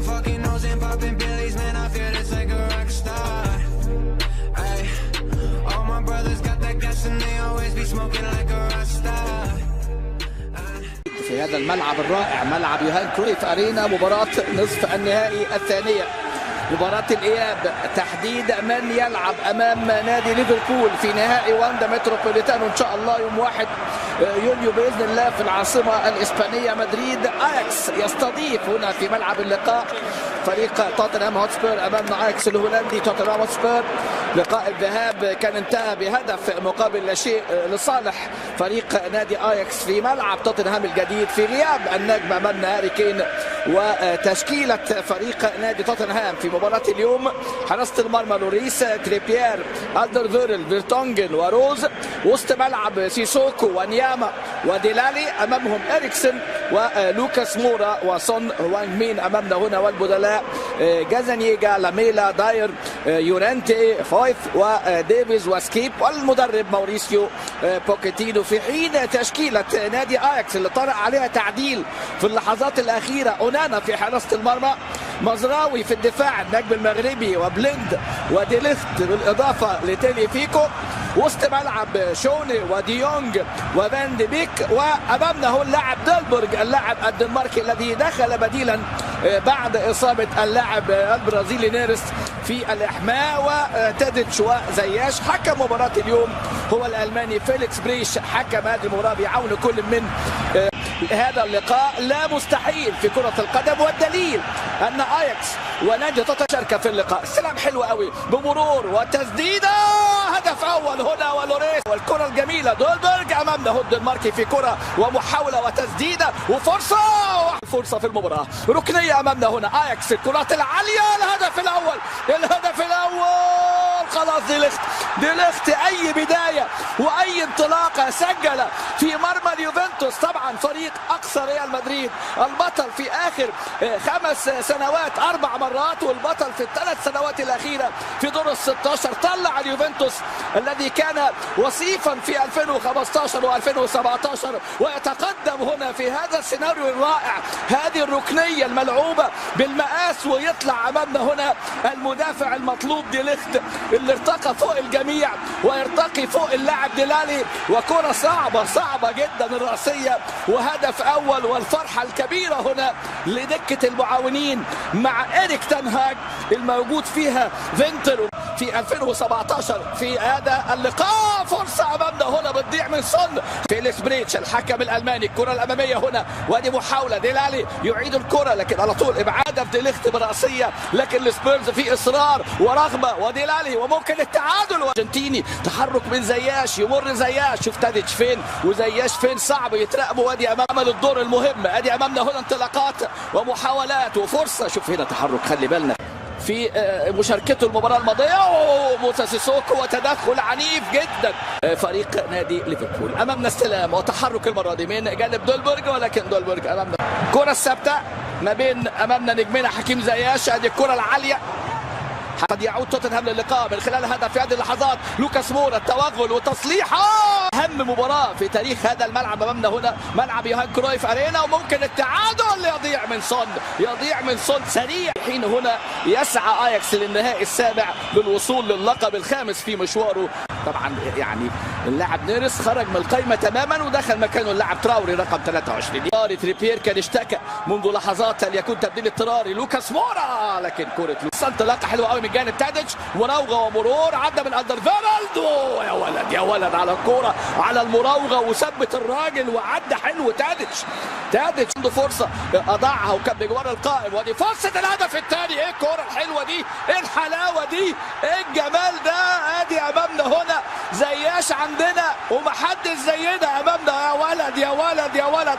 fucking nose and popping billies, man, I feel it's like a rock star. Ay, all my brothers got that gas and they always be smoking like a rock star. في هذا الملعب الرائع، ملعب يوهان كرويف أرينا، مباراة نصف النهائي الثانية، مباراة الإياب، تحديد من يلعب أمام نادي ليفربول في نهائي واندا متروبوليتانو إن شاء الله يوم 1 يوليو بإذن الله في العاصمة الإسبانية مدريد. أياكس يستضيف هنا في ملعب اللقاء فريق توتنهام هوتسبير أمام أياكس الهولندي. توتنهام هوتسبير لقاء الذهاب كان انتهى بهدف مقابل لا شيء لصالح فريق نادي أياكس في ملعب توتنهام الجديد في غياب النجم أمامنا هاري كين. وتشكيلة فريق نادي توتنهام في مباراة اليوم: حراسة المرمى لوريس، تريبيير، ألدرفيرل، فيرتونجن وروز. وسط ملعب سيسوكو ونياما وديلالي، أمامهم إريكسن ولوكاس مورا وسون وانغ مين أمامنا هنا. والبدلاء جازانييجا، لاميلا، داير، يورنتي، فويث وديفيز وسكيب، والمدرب موريسيو بوكيتينو. في حين تشكيلة نادي أياكس اللي طرأ عليها تعديل في اللحظات الأخيرة: أونانا في حراسة المرمى، مزراوي في الدفاع النجم المغربي، وبليند وديليخت بالإضافة لتيلي فيكو. وسط ملعب شوني وديونج وفان دي بيك. وأمامنا هو اللاعب ديلبرغ اللاعب الدنماركي الذي دخل بديلا بعد إصابة اللاعب البرازيلي نيرس في الإحماء. وتاديتش وزياش. حكم مباراة اليوم هو الألماني فيليكس بريش، حكم هذه المباراة بيعاون كل من هذا اللقاء. لا مستحيل في كرة القدم، والدليل أن أياكس ونادي توتنهام شارك في اللقاء. السلام حلو قوي بمرور وتسديدة، هدف أول هنا ولوريس. والكرة الجميلة دولبرغ أمامنا هو الدنماركي في كرة ومحاولة وتسديدة وفرصة في المباراة. ركنية أمامنا هنا أياكس، الكرات العالية، الهدف الأول، الهدف الأول. خلاص ديليخت أي بداية وأي انطلاقة سجل في مرمى اليوفنتوس. طبعا فريق أقصى ريال مدريد، البطل في آخر 5 سنوات 4 مرات، والبطل في ال3 سنوات الأخيرة في دور ال16. طلع اليوفنتوس الذي كان وصيفا في 2015 و2017 ويتقدم هنا في هذا السيناريو الرائع. هذه الركنية الملعوبة بالمقاس، ويطلع أمامنا هنا المدافع المطلوب ديليخت اللي ارتقى فوق الجميع ويرتقي فوق اللاعب ديلالي. وكرة صعبة جدا الرأسية، وهدف أول. والفرحة الكبيرة هنا لدكة المعاونين مع إريك تنهاج الموجود فيها فينتر في 2017 في هذا اللقاء. فرصة أمامنا هنا بتضيع من سون. فيليكس بريتش الحكم الألماني، الكرة الأمامية هنا، ودي محاولة ديلالي يعيد الكرة لكن على طول إبعادها في ديليخت برأسية. لكن السبيرز في إصرار ورغبة، وديلالي وممكن التعادل. وارجنتيني تحرك من زياش، يمر زياش، شوف تاديتش فين وزياش فين، صعب يتراقبوا. وادي أمام الدور المهم، ادي أمامنا هنا انطلاقات ومحاولات وفرصة. شوف هنا تحرك، خلي بالنا في مشاركته المباراة الماضية. موسى سيسوكو وتدخل عنيف جدا فريق نادي ليفربول. أمامنا استلام وتحرك المرة دي من جانب دولبرغ، ولكن دولبرغ أمامنا كرة الثابتة ما بين أمامنا نجمنا حكيم زياش. هذه الكرة العالية قد يعود توتنهام للقاء من خلال هدف في هذه اللحظات. لوكاس مورا التوغل وتصليحه. أهم مباراة في تاريخ هذا الملعب أمامنا هنا ملعب يوهان كرويف أرينا، وممكن التعادل يضيع من سون سريع. حين هنا يسعى أياكس للنهائي السابع بالوصول للقب الخامس في مشواره. طبعا يعني اللاعب نيرس خرج من القائمة تماما ودخل مكانه اللاعب تراوري رقم 23. تريبيير كان اشتكى منذ لحظات ان يكون تبديل اضطراري لوكاس مورا، لكن كرة انطلاقة حلوة قوي من جانب تاديتش، مراوغة ومرور، عدى من ألدرفيرلد. يا ولد على الكرة، على المراوغة وثبت الراجل وعدى حلو. تاديتش عنده فرصة أضاعها وكان بجوار القائم. ودي فرصة الهدف الثاني. ايه الكرة الحلوة دي، ايه الحلاوة دي، ايه الجمال ده. ادي امامنا هنا زياش عندنا ومحدش زينا امامنا. يا ولد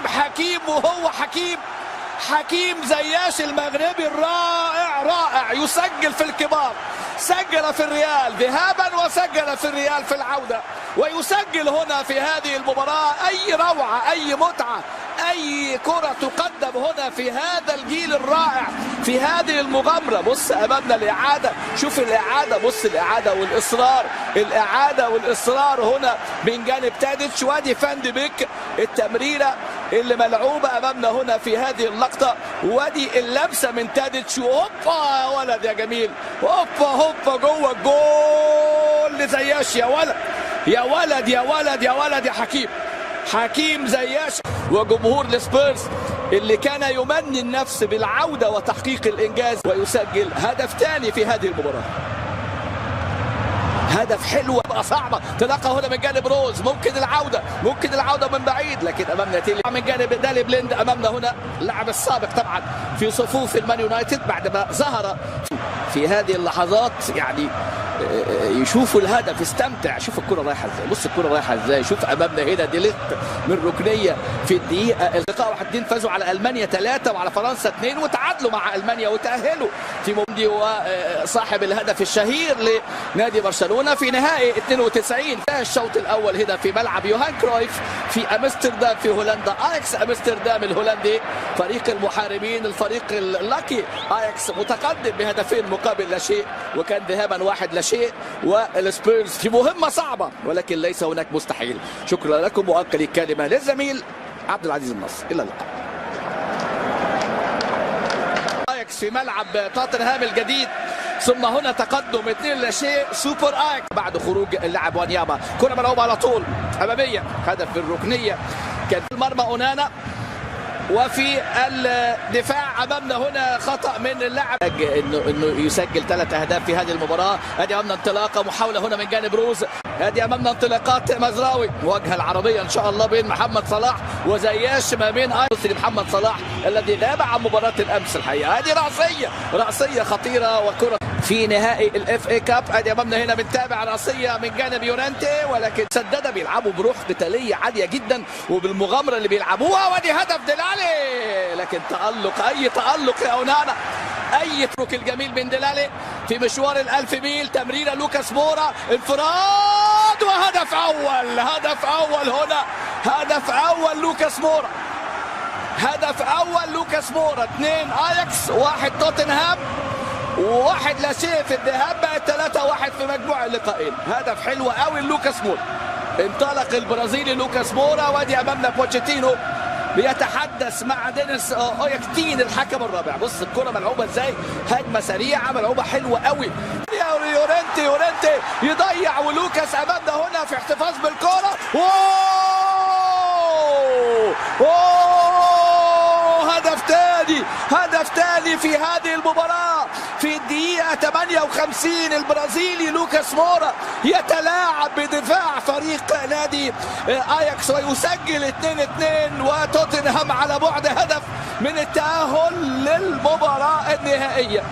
حكيم وهو حكيم زياش المغربي الرائع يسجل في الكبار. سجل في الريال ذهابا وسجل في الريال في العودة، ويسجل هنا في هذه المباراة. أي روعة، أي متعة، أي كرة تقدم هنا في هذا الجيل الرائع في هذه المغامرة. بص أمامنا الإعادة، شوف الإعادة، بص الإعادة والإصرار هنا من جانب تاديتش. وادي فان دي بيك التمريرة اللي ملعوبه امامنا هنا في هذه اللقطه. وادي اللمسه من تاديتش، هوبا يا ولد يا جميل، هوبا هوبا جوه الجول لزياش. يا ولد يا ولد يا ولد يا ولد يا حكيم زياش. وجمهور السبيرز اللي كان يمني النفس بالعوده وتحقيق الانجاز، ويسجل هدف ثاني في هذه المباراه. هدف حلو بقى صعبه، تلقى هنا من جانب روز، ممكن العوده من بعيد، لكن امامنا تيلي من جانب دالي بليند. امامنا هنا اللاعب السابق طبعا في صفوف المان يونايتد بعدما ظهر في هذه اللحظات، يعني يشوفوا الهدف استمتع. شوف الكره رايحه ازاي، بص الكره رايحه ازاي. شوف امامنا هنا دي ليخت من ركنيه في الدقيقه اللقاء 1-2 فازوا على المانيا 3 وعلى فرنسا 2 وتعادلوا مع المانيا وتاهلوا. تيمو موندي وصاحب الهدف الشهير لنادي برشلونه في نهائي 92. الشوط الاول هنا في ملعب يوهان كرويف في امستردام في هولندا. اياكس امستردام الهولندي فريق المحاربين، الفريق اللاكي. اياكس متقدم بهدفين مقابل لا شيء، وكان ذهابا 1-0. والسبيرز في مهمة صعبة ولكن ليس هناك مستحيل. شكرا لكم، وأنقل الكلمة للزميل عبد العزيز النصر. إلى اللقاء. اياكس في ملعب توتنهام الجديد، ثم هنا تقدم 2-0 سوبر اياكس بعد خروج اللاعب وانياما. كرة ملعوبة على طول أمامية، هدف بالركنية كان في المرمى أونانا، وفي الدفاع امامنا هنا خطا من اللاعب انه يسجل 3 اهداف في هذه المباراه. ادي امامنا انطلاقه، محاوله هنا من جانب روز. ادي امامنا انطلاقات مزراوي، مواجهه العربيه ان شاء الله بين محمد صلاح وزياش، ما بين محمد صلاح الذي غاب عن مباراه الامس الحقيقه. هذه راسيه خطيره، وكره في نهائي الاف اي كاب. ادي امامنا هنا بنتابع راسيه من جانب يورنتي، ولكن سدده. بيلعبوا بروح قتاليه عاليه جدا وبالمغامره اللي بيلعبوها. وادي هدف ديلالي، لكن اي تالق يا اونانا، اي ترك الجميل من ديلالي في مشوار ال1000 ميل. تمريره لوكاس مورا، انفراد وهدف اول هنا، هدف اول لوكاس مورا. 2 اياكس 1 توتنهام و1 لا شيء في الذهاب، بقى 3-1 في مجموع اللقاءين. هدف حلو قوي لوكاس مورا، انطلق البرازيلي لوكاس مورا. وادي امامنا بوتشيتينو بيتحدث مع دينيس اوياكتين الحكم الرابع. بص الكره ملعوبه ازاي، هجمه سريعه ملعوبه حلوه قوي. يورنتي يضيع، ولوكاس امامنا هنا في احتفاظ بالكره. هدف تاني في هذه المباراة في الدقيقة 58. البرازيلي لوكاس مورا يتلاعب بدفاع فريق نادي اياكس ويسجل 2-2، وتوتنهام على بعد هدف من التأهل للمباراة النهائية.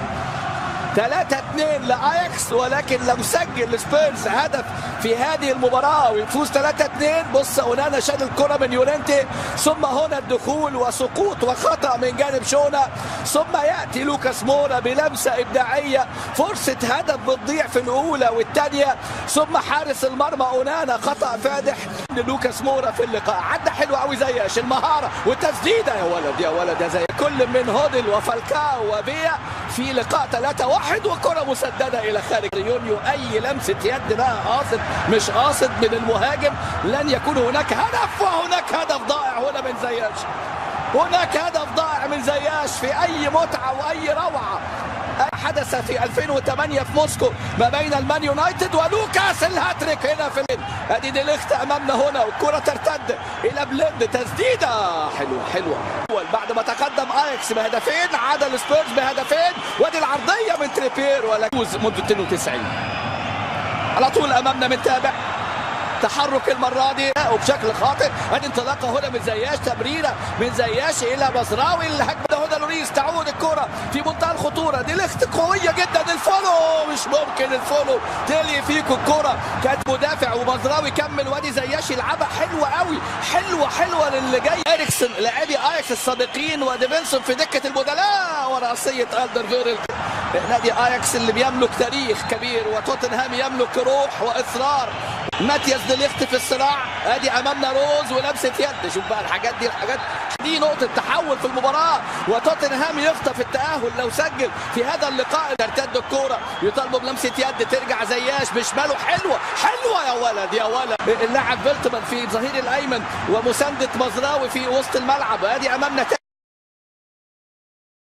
3-2 لأياكس، ولكن لو سجل السبيرز هدف في هذه المباراة ويفوز 3-2. بص اونانا شال الكرة من يورنتي، ثم هنا الدخول وسقوط وخطأ من جانب شونا، ثم يأتي لوكاس مورا بلمسة إبداعية، فرصة هدف بتضيع في الأولى والثانية، ثم حارس المرمى اونانا خطأ فادح للوكاس مورا في اللقاء. عدى حلو قوي زياش، المهارة والتسديدة يا ولد يا زي كل من هودل وفالكاو وبيا في لقاء 3-1، وكرة مسددة إلى خارج يونيو. أي لمسة يد بقى قاصد مش قاصد من المهاجم لن يكون هناك هدف، وهناك هدف ضائع هنا من زياش. في أي متعة وأي روعة حدث في 2008 في موسكو ما بين المان يونايتد ولوكاس. الهاتريك هنا في ادي دي ليخت امامنا هنا، والكره ترتد الى بليند، تسديده حلوه. بعد ما تقدم اياكس بهدفين عاد السبيرز بهدفين، وادي العرضيه من تريبير ولا فوز منذ 92. على طول امامنا بنتابع تحرك المره دي وبشكل خاطئ. ادي انطلاقه هنا من زياش، تمريره من زياش الى مزراوي. الهجمه هنا لوريس، تعود الكره في منتهى الخطوره. دي ليخت قويه جدا، الفولو مش ممكن، الفولو تلي فيكو الكره، كانت مدافع ومزراوي كمل. وادي زياش يلعبها حلوه قوي، حلوه للي جاي. اريكسن لاعبي اياكس السابقين وديفنسون في دكه البدلاء، وراسيه الدرفيرل. نادي اياكس اللي بيملك تاريخ كبير، وتوتنهام يملك روح واصرار. ماتياس دي ليخت في الصراع. ادي امامنا روز ولمسه يد. شوف بقى الحاجات دي نقطه تحول في المباراه. توتنهام يخطف التأهل لو سجل في هذا اللقاء. ترتد الكورة يطالبوا بلمسة يد، ترجع زياش بشماله، حلوة يا ولد يا ولد. اللاعب فيلتمان في الظهير الأيمن ومساندة مزراوي في وسط الملعب. ادي أمامنا